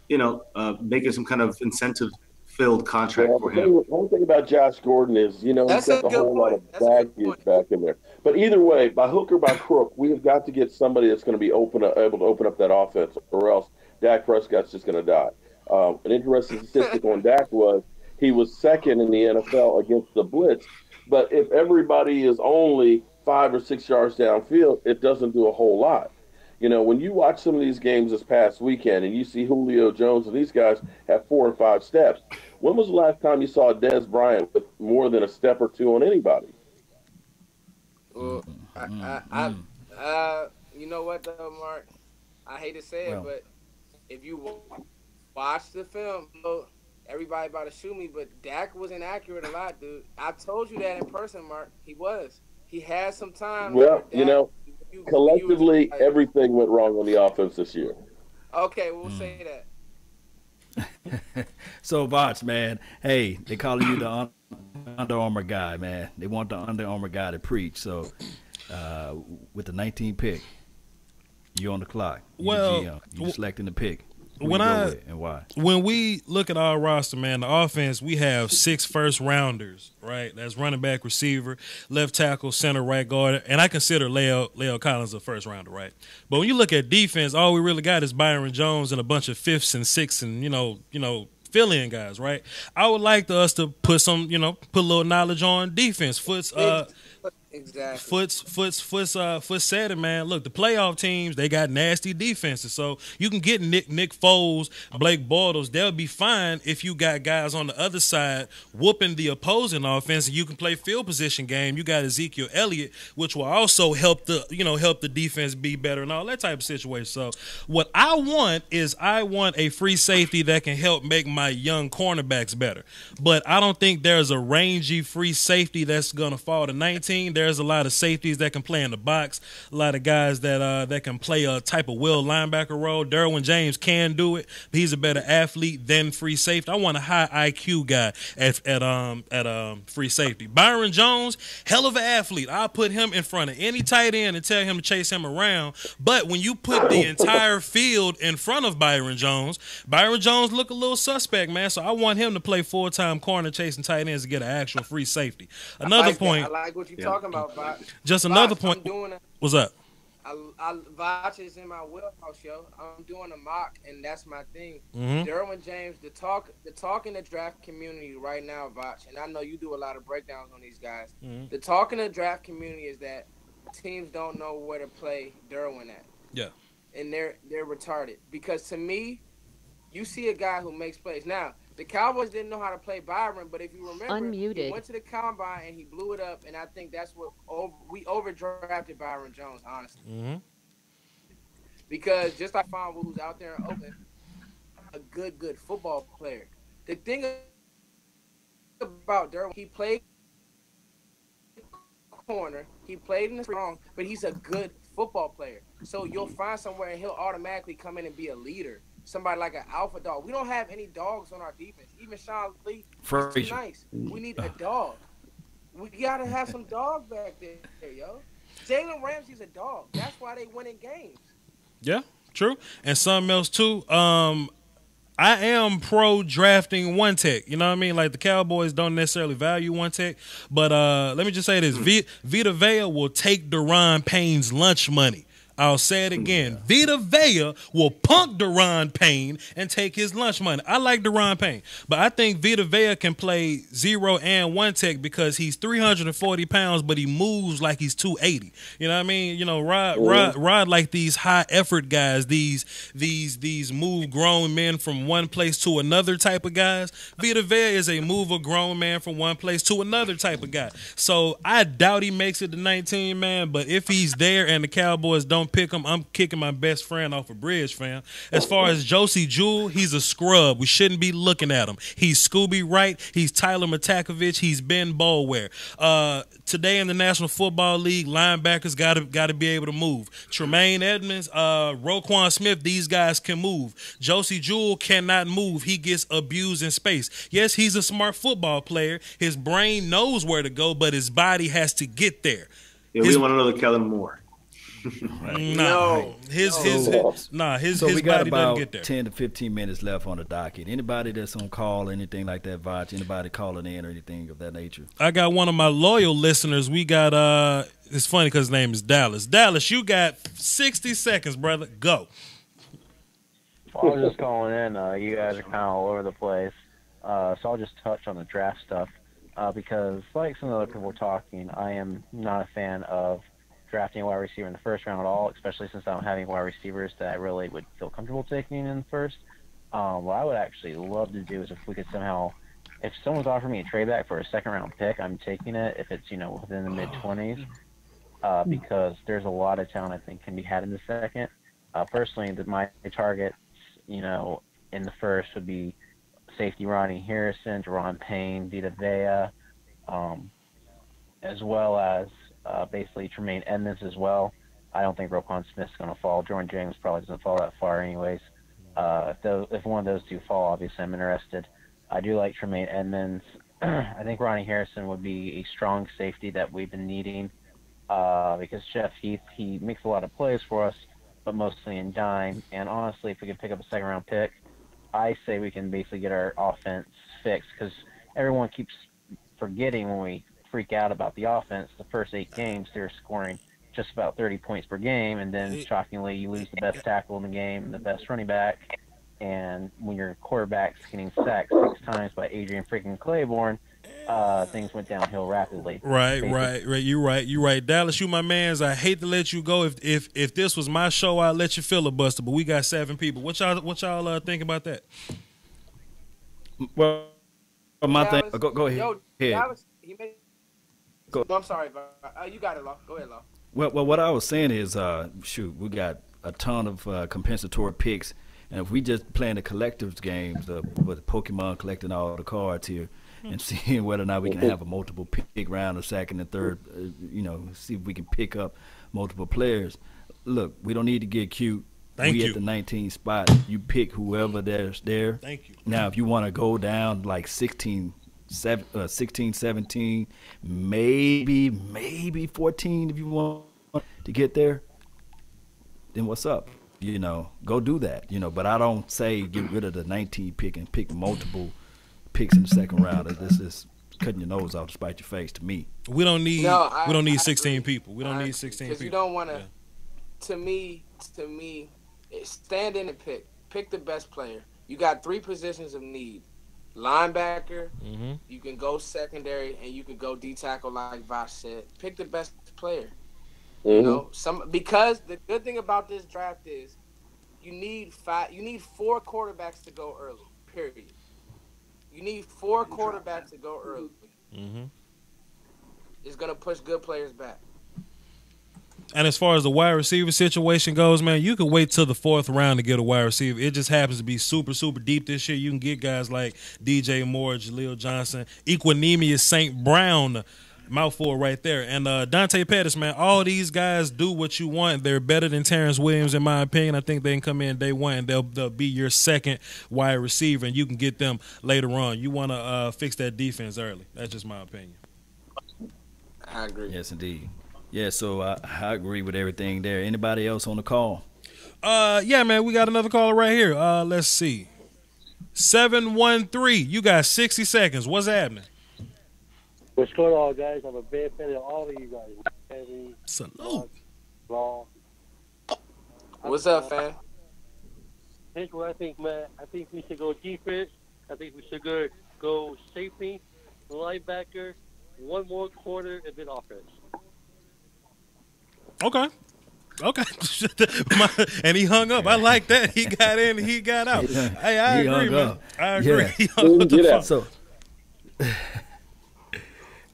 Making some kind of incentive-filled contract for him. One thing about Josh Gordon is, he's got a whole lot of baggage back in there. But either way, by hook or by crook, we have got to get somebody that's going to be able to open up that offense, or else Dak Prescott's just going to die. An interesting statistic on Dak was he was second in the NFL against the blitz. But if everybody is only 5 or 6 yards downfield, it doesn't do a whole lot. When you watch some of these games this past weekend and you see Julio Jones and these guys have 4 and 5 steps, when was the last time you saw Des Bryant with more than a step or two on anybody? Well, you know what though, Mark? I hate to say it, but if you watch the film, everybody about to shoot me, but Dak was inaccurate a lot, dude. I told you that in person, Mark. He was. He had some time. Well, collectively, everything went wrong on the offense this year. Okay, we'll say that. So, Bots, man, hey, they calling you the Under Armour guy, man. They want the Under Armour guy to preach. So, with the 19th pick, you're on the clock. You're selecting the pick. And why? When we look at our roster, man, the offense, we have 6 first-rounders, right? That's running back, receiver, left tackle, center, right guard, and I consider Leo Collins a first-rounder, right? But when you look at defense, all we really got is Byron Jones and a bunch of 5th and 6th and, fill-in guys, right? I would like us to put some, put a little knowledge on defense. Exactly. Foot said it, man. Look, the playoff teams, they got nasty defenses. So you can get Nick Foles, Blake Bortles. They'll be fine if you got guys on the other side whooping the opposing offense, and you can play field position game. You got Ezekiel Elliott, which will also help the defense be better and all that type of situation. So what I want is a free safety that can help make my young cornerbacks better. But I don't think there's a rangy free safety that's gonna fall to 19. team. There's a lot of safeties that can play in the box, a lot of guys that can play a type of will linebacker role. Derwin James can do it, but he's a better athlete than free safety. I want a high IQ guy at free safety. Byron Jones, hell of an athlete. I'll put him in front of any tight end and tell him to chase him around. But when you put the entire field in front of Byron Jones look a little suspect, man. So I want him to play full-time corner chasing tight ends to get an actual free safety. Another point. I like what you're talking about, Bob. Just another point. What's up? Voch is in my wheelhouse, yo. I'm doing a mock, and that's my thing. Mm-hmm. Derwin James, the talk in the draft community right now, Voch, and I know you do a lot of breakdowns on these guys. Mm-hmm. The talk in the draft community is that teams don't know where to play Derwin at. Yeah. And they're retarded. Because to me, you see a guy who makes plays. Now, the Cowboys didn't know how to play Byron, but if you remember, he went to the combine and he blew it up, and I think that's what we overdrafted Byron Jones, honestly. Mm-hmm. Because just like Von who's out there in Oakland, a good football player. The thing about Derwin, he played corner, he played in the strong, but he's a good football player. So you'll find somewhere and he'll automatically come in and be a leader. Somebody like an alpha dog. We don't have any dogs on our defense. Even Sean Lee is too nice. We need a dog. We got to have some dog back there, yo. Jalen Ramsey's a dog. That's why they win in games. Yeah, true. And something else, too. I am pro drafting one tech. You know what I mean? Like the Cowboys don't necessarily value one tech. But let me just say this. Vita Vea will take Deron Payne's lunch money. I'll say it again. Vita Vea will punk Deron Payne and take his lunch money. I like Deron Payne, but I think Vita Vea can play 0 and 1 tech because he's 340 pounds, but he moves like he's 280. You know what I mean? You know, Rod like these high effort guys, these move grown men from one place to another type of guys. Vita Vea is a move a grown man from one place to another type of guy. So I doubt he makes it to 19, man, but if he's there and the Cowboys don't pick him, I'm kicking my best friend off a bridge, fam. As far as Josie Jewell, he's a scrub. We shouldn't be looking at him. He's Scooby Wright. He's Tyler Matakovich. He's Ben Boulware. Today in the National Football League, linebackers got to be able to move. Tremaine Edmonds, Roquan Smith, these guys can move. Josie Jewell cannot move. He gets abused in space. Yes, he's a smart football player. His brain knows where to go, but his body has to get there. Yeah, we don't want another Kellen Moore. His So we got body about doesn't get there. 10 to 15 minutes left on the docket. Anybody that's on call, anything like that, Voch? Anybody calling in or anything of that nature? I got one of my loyal listeners. We got it's funny because his name is Dallas. Dallas, you got 60 seconds, brother. Go. Well, I was just calling in. You guys are kind of all over the place. So I'll just touch on the draft stuff because, like some other people were talking, I am not a fan of drafting a wide receiver in the first round at all, especially since I don't have any wide receivers that I really would feel comfortable taking in the first. What I would actually love to do is if we could somehow, if someone's offering me a trade back for a second-round pick, I'm taking it if it's, within the mid-20s because there's a lot of talent I think can be had in the second. Personally, my targets, in the first would be safety Ronnie Harrison, Deron Payne, Vita Vea, as well as basically Tremaine Edmonds as well. I don't think Roquan Smith's going to fall. Jordan James probably doesn't fall that far anyways. If one of those two fall, obviously I'm interested. I do like Tremaine Edmonds. I think Ronnie Harrison would be a strong safety that we've been needing because Jeff Heath, he makes a lot of plays for us, but mostly in dime. And honestly, if we could pick up a second-round pick, I say we can basically get our offense fixed because everyone keeps forgetting when we freak out about the offense. The first 8 games, they're scoring just about 30 points per game, and then shockingly, you lose the best tackle in the game, the best running back, and when your quarterback's getting sacked 6 times by Adrian freaking Claiborne, things went downhill rapidly. Right. You're right. Dallas, you my mans. I hate to let you go. If this was my show, I'd let you filibuster, but we got 7 people. What y'all think about that? Well, my Dallas, thing. Go ahead. Yo, Dallas, he made. Go. No, I'm sorry, you got it, Law. Go ahead, Law. Well, what I was saying is, we got a ton of compensatory picks, and if we just playing the collectives games, with Pokemon collecting all the cards here, and seeing whether or not we can have a multiple pick round, a second and third. See if we can pick up multiple players. Look, we don't need to get cute. Thank you. At the 19th spot. You pick whoever there's there. Thank you. Now, if you want to go down like 16, 17, maybe 14 if you want to get there, then what's up? Go do that. But I don't say get rid of the 19th pick and pick multiple picks in the second round. This is cutting your nose off to spite your face to me. We don't need 16 agree. people. We don't need 16 people. Because you don't want to. To me, stand in and pick the best player. You got 3 positions of need: linebacker. Mm-hmm. You can go secondary, and you can go D tackle, like Vosh said. Pick the best player. Because the good thing about this draft is you need 4 quarterbacks to go early. Period. You need 4 quarterbacks to go early. Mm-hmm. It's gonna push good players back. And as far as the wide receiver situation goes, man, you can wait till the 4th round to get a wide receiver. It just happens to be super, super deep this year. You can get guys like DJ Moore, Jaleel Johnson, Equanimous St. Brown, mouthful right there. And Dante Pettis, man, all these guys do what you want. They're better than Terrence Williams, in my opinion. I think they can come in day one and they'll be your second wide receiver, and you can get them later on. You want to fix that defense early. That's just my opinion. I agree. Yes, indeed. Yeah, so I agree with everything there. Anybody else on the call? Yeah, man, we got another caller right here. Let's see. 713. You got 60 seconds. What's happening? What's going on, guys? I'm a big fan of all of you guys. Heavy, Salute. Raw. What's up, fam? Here's what I think, man. I think we should go defense. I think we should go safety, linebacker, one more corner, and then offense. Okay. And he hung up. I like that. He got in, he got out. Hey, I agree, man. I agree. Yeah. He hung up the phone. So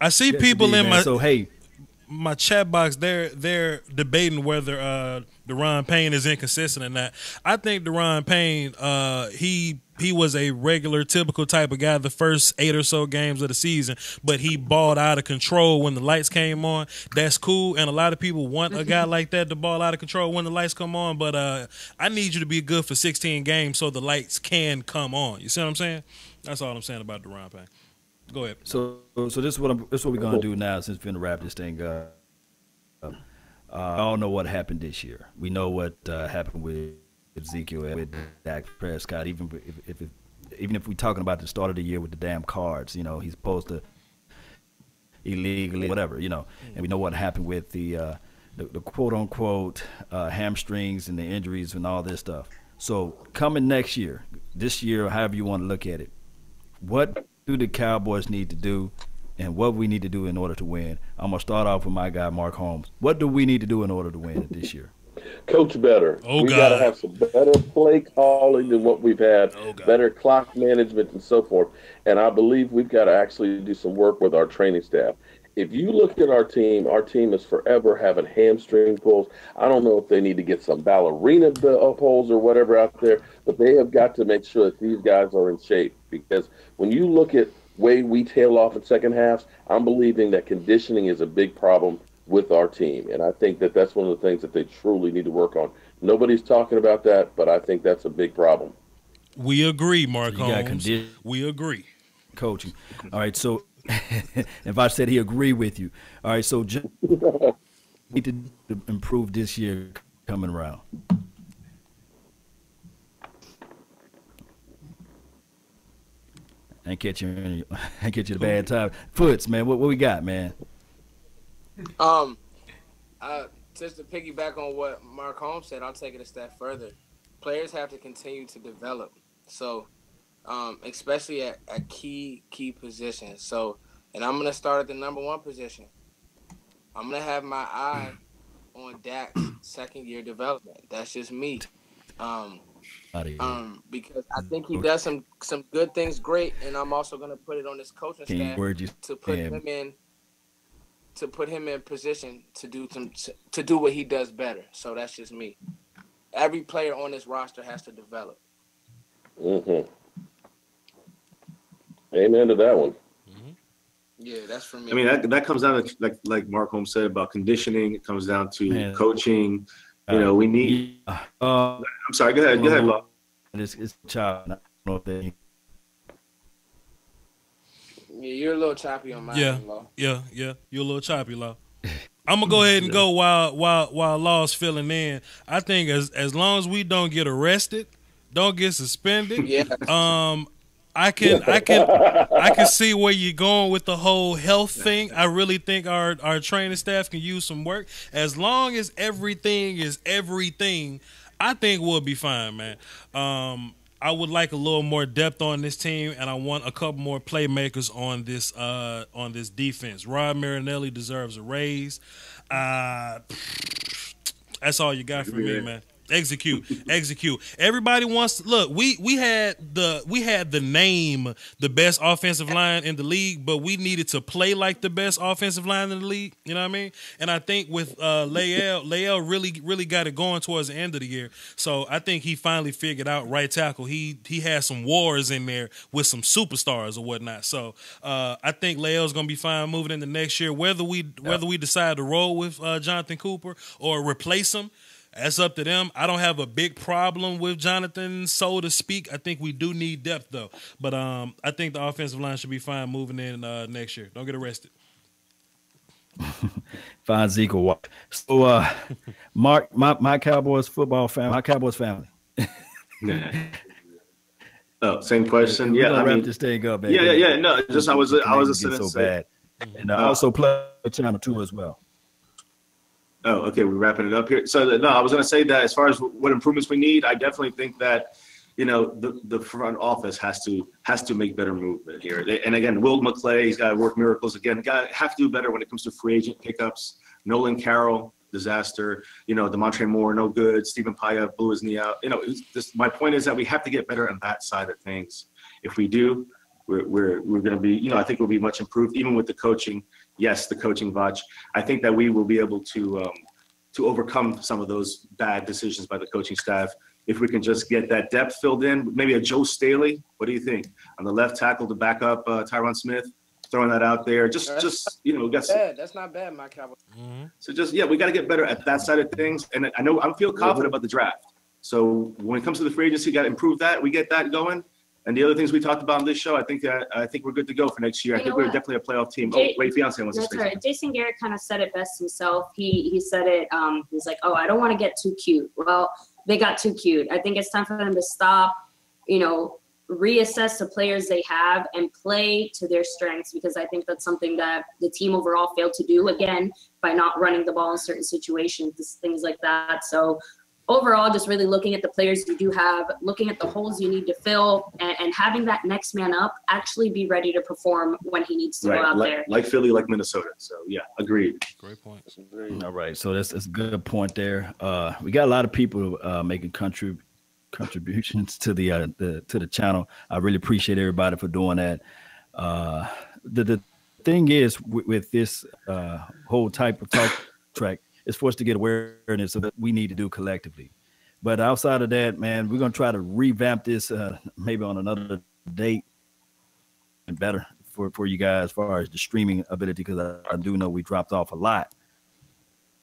I see people in man. So hey, my chat box, they're debating whether Deron Payne is inconsistent or not. I think Deron Payne, he was a regular, typical type of guy the first 8 or so games of the season, but he balled out of control when the lights came on. That's cool, and a lot of people want a guy like that to ball out of control when the lights come on, but I need you to be good for 16 games so the lights can come on. You see what I'm saying? That's all I'm saying about Deron Payne. Go ahead. So this is what we're gonna do now, since we're gonna wrap this thing up. I all know what happened this year. We know what happened with Ezekiel and with Dak Prescott. Even if we're talking about the start of the year with the damn cards, he's supposed to illegally whatever, and we know what happened with the quote unquote hamstrings and the injuries and all this stuff. So coming next year, this year, however you want to look at it, what do the Cowboys need to do, and what we need to do in order to win? I'm gonna start off with my guy Mark Holmes. What do we need to do in order to win this year? Coach better. Oh, we God. got to have some better play calling than what we've had, better clock management and so forth. And I believe we've got to actually do some work with our training staff. If you look at our team is forever having hamstring pulls. I don't know if they need to get some ballerina pulls or whatever out there, but they have got to make sure that these guys are in shape, because when you look at way we tail off in second halves, I'm believing that conditioning is a big problem with our team, and I think that that's one of the things that they truly need to work on. Nobody's talking about that, but I think that's a big problem. We agree, Mark Holmes. We agree. Coaching. All right, so if I said he agree with you, all right, so just need to improve this year coming around. I catch you at a bad time. Foots, man, what we got, man? Just to piggyback on what Mark Holmes said, I'll take it a step further. Players have to continue to develop. So, especially at key positions. So, and I'm gonna start at the number 1 position. I'm gonna have my eye on Dak's second year development. That's just me. Because I think he does some good things great, and I'm also gonna put it on his coaching staff to put him in position to do what he does better. So that's just me. Every player on this roster has to develop. Mm-hmm. Amen to that one. Yeah, that's for me. I mean, that comes down to like Mark Holmes said about conditioning. It comes down to coaching. We need. I'm sorry. Go ahead. Go ahead, Law. It's a child. I don't know if they. Yeah, you're a little choppy on my end, Law. Yeah. You're a little choppy, Law. I'm gonna go ahead and go while Law's filling in. I think as long as we don't get arrested, don't get suspended. Yeah. I can see where you're going with the whole health thing. I really think our training staff can use some work. As long as everything is everything, I think we'll be fine, man. I would like a little more depth on this team, and I want a couple more playmakers on this defense. Rod Marinelli deserves a raise. That's all you got for me, man. Execute. Everybody wants to look. We had the name the best offensive line in the league, but we needed to play like the best offensive line in the league. You know what I mean? And I think with Lael really got it going towards the end of the year. So I think he finally figured out right tackle. He had some wars in there with some superstars or whatnot. So I think Lael's gonna be fine moving into next year. Whether we decide to roll with Jonathan Cooper or replace him, that's up to them. I don't have a big problem with Jonathan, so to speak. I think we do need depth, though. But I think the offensive line should be fine moving in next year. Don't get arrested. Fine, Zeke will walk. So, Mark, my Cowboys football family, my Cowboys family. Oh, same question. Yeah, I mean, this thing up, baby. Yeah. No, just I was a so bad, and I also play channel 2 as well. Oh, okay. We're wrapping it up here. So, no, I was going to say that as far as what improvements we need, I definitely think that, the front office has to make better movement here. And again, Will McClay, he's got to work miracles again. Have to do better when it comes to free agent pickups. Nolan Carroll, disaster. DeMontre Moore, no good. Stephen Paya blew his knee out. My point is that we have to get better on that side of things. If we do, we're going to be, I think we'll be much improved, even with the coaching. Yes, the coaching, Vach. I think that we will be able to overcome some of those bad decisions by the coaching staff if we can just get that depth filled in. Maybe a Joe Staley. What do you think on the left tackle to back up Tyron Smith? Throwing that out there, we got. That's not bad, my Cowboy. Mm-hmm. So we got to get better at that side of things. And I feel confident about the draft. So when it comes to the free agency, got to improve that. We get that going. And the other things we talked about on this show, I think we're good to go for next year. I think we're definitely a playoff team. Fiance wants to say that's right. Jason Garrett kind of said it best himself. He said it. He's like, I don't want to get too cute. Well, they got too cute. I think it's time for them to stop, reassess the players they have and play to their strengths, because I think that's something that the team overall failed to do, again, by not running the ball in certain situations, things like that. So overall, just really looking at the players you do have, looking at the holes you need to fill, and having that next man up actually be ready to perform when he needs to go out there. Like Philly, like Minnesota. So, yeah, agreed. Great point. All right, so that's a good point there. We got a lot of people making contributions to the channel. I really appreciate everybody for doing that. The thing is with this whole type of talk track, is for us to get awareness of what we need to do collectively. But outside of that, man, we're going to try to revamp this maybe on another date and better for you guys as far as the streaming ability, because I do know we dropped off a lot.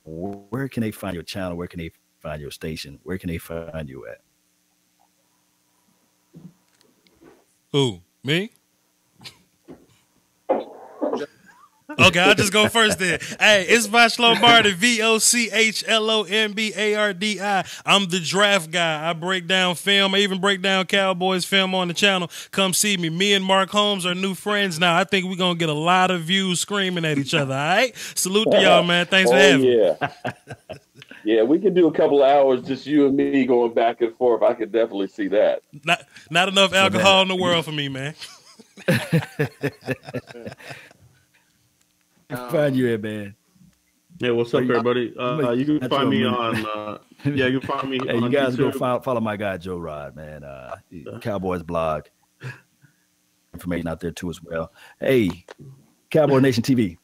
Where can they find your channel? Where can they find your station? Where can they find you at? Who? Me? Okay, I'll just go first then. Hey, it's Voch Lombardi, VOCHLOMBARDI. I'm the draft guy. I break down film. I even break down Cowboys film on the channel. Come see me. Me and Mark Holmes are new friends now. I think we're going to get a lot of views screaming at each other, all right? Salute to y'all, man. Thanks for having me. Yeah, we can do a couple of hours, just you and me going back and forth. I could definitely see that. Not enough alcohol in the world for me, man. Find you here, man. Yeah, what's up, everybody? You can find me on. You can find me. Hey, on you guys YouTube. go follow my guy Joe Rod, man. Cowboys blog, information out there too as well. Hey, Cowboy Nation TV,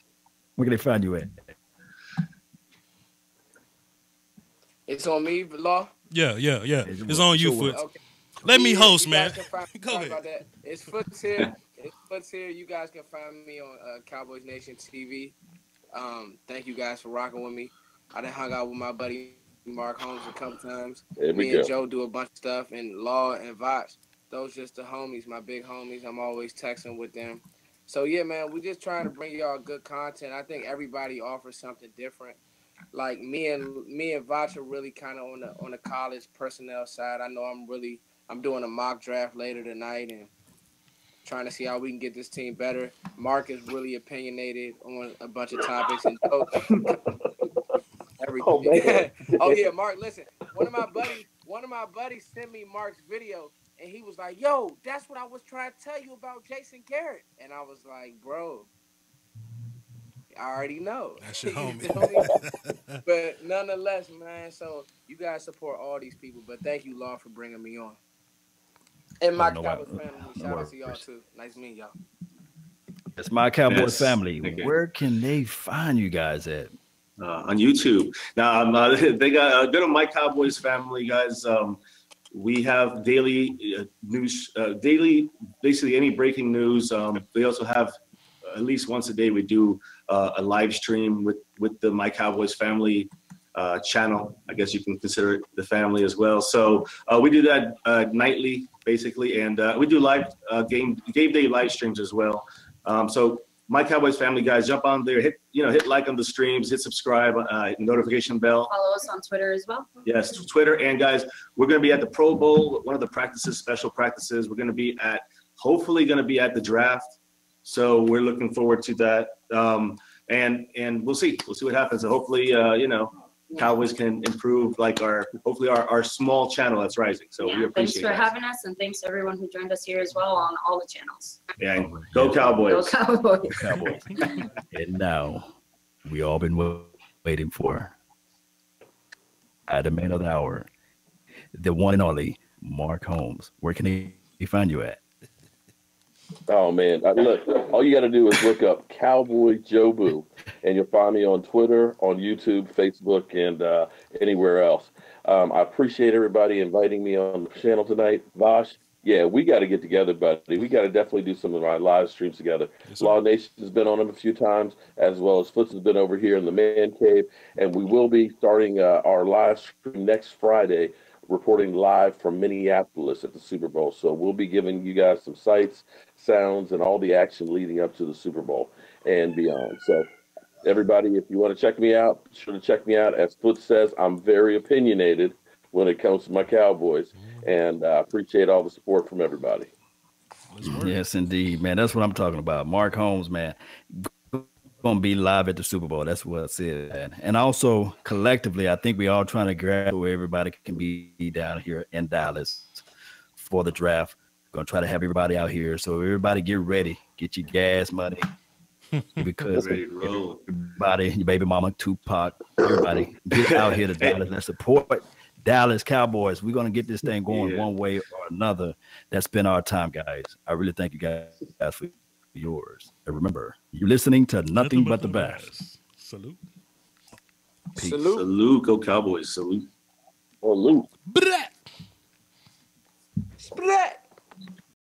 where can they find you at? It's on me, Law. Yeah. It's on you, Foots. Okay. Let me host, man. Go ahead. It's Foots here. it's Foots here. You guys can find me on Cowboys Nation TV. Thank you guys for rocking with me. I done hung out with my buddy Mark Holmes a couple times. There we Me go. and Joe do a bunch of stuff, and Law and Vox. Those just the homies, my big homies. I'm always texting with them. So yeah, man, we just trying to bring y'all good content. I think everybody offers something different. Like me and Vox are really kind of on the college personnel side. I know I'm doing a mock draft later tonight and trying to see how we can get this team better. Mark is really opinionated on a bunch of topics, and everything. Oh yeah, Mark. Listen, one of my buddies sent me Mark's video, and he was like, "Yo, that's what I was trying to tell you about Jason Garrett," and I was like, "Bro, I already know." That's your You homie. feel me? But nonetheless, man. So you guys support all these people, but thank you, Law, for bringing me on. And my Cowboys family, shout out to y'all too. Nice meeting y'all. It's my Cowboy Yes. family. Okay. Where can they find you guys at? On YouTube. Now, they got go to My Cowboys Family, guys. We have daily news, basically any breaking news. We also have at least once a day we do a live stream with the My Cowboys Family channel. I guess you can consider it the family as well. So we do that nightly, basically, and we do live game day live streams as well. So My Cowboys Family, guys, jump on there, hit like on the streams, hit subscribe, notification bell. Follow us on Twitter as well. Yes, Twitter. And guys, we're going to be at the Pro Bowl, one of the practices, special practices. We're going to be hopefully going to be at the draft. So we're looking forward to that. And we'll see what happens. So hopefully, Cowboys can improve hopefully our small channel that's rising. So we appreciate Thanks for that. having us, and thanks to everyone who joined us here as well on all the channels. Yeah, go Cowboys. Go Cowboys. Cowboys. And now, we all been waiting for, at the man of the hour, the one and only Mark Holmes. Where can he find you at? Oh man, look! All you got to do is look up Cowboy Jobu, and you'll find me on Twitter, on YouTube, Facebook, and anywhere else. I appreciate everybody inviting me on the channel tonight. Vosh, yeah, we got to get together, buddy. We got to definitely do some of our live streams together. Yes, Law Nation has been on them a few times, as well as Foots has been over here in the Man Cave, and we will be starting our live stream next Friday, reporting live from Minneapolis at the Super Bowl. So we'll be giving you guys some sights, sounds, and all the action leading up to the Super Bowl and beyond. So everybody, if you want to check me out, be sure to check me out. As Foot says, I'm very opinionated when it comes to my Cowboys, and I appreciate all the support from everybody. Yes, indeed, man. That's what I'm talking about. Mark Holmes, man. Going to be live at the Super Bowl. That's what I said. Man. And also, collectively, I think we all trying to grab where everybody can be down here in Dallas for the draft. Going to try to have everybody out here. So everybody get ready. Get your gas money. Because everybody, your baby mama, Tupac, everybody get out here to Dallas and support Dallas Cowboys. We're going to get this thing going one way or another. That's been our time, guys. I really thank you guys for yours. And remember, you're listening to Nothing But the Best. Salute. Peace. Salute. Go Cowboys. Salute. Salute. Blah. Splat.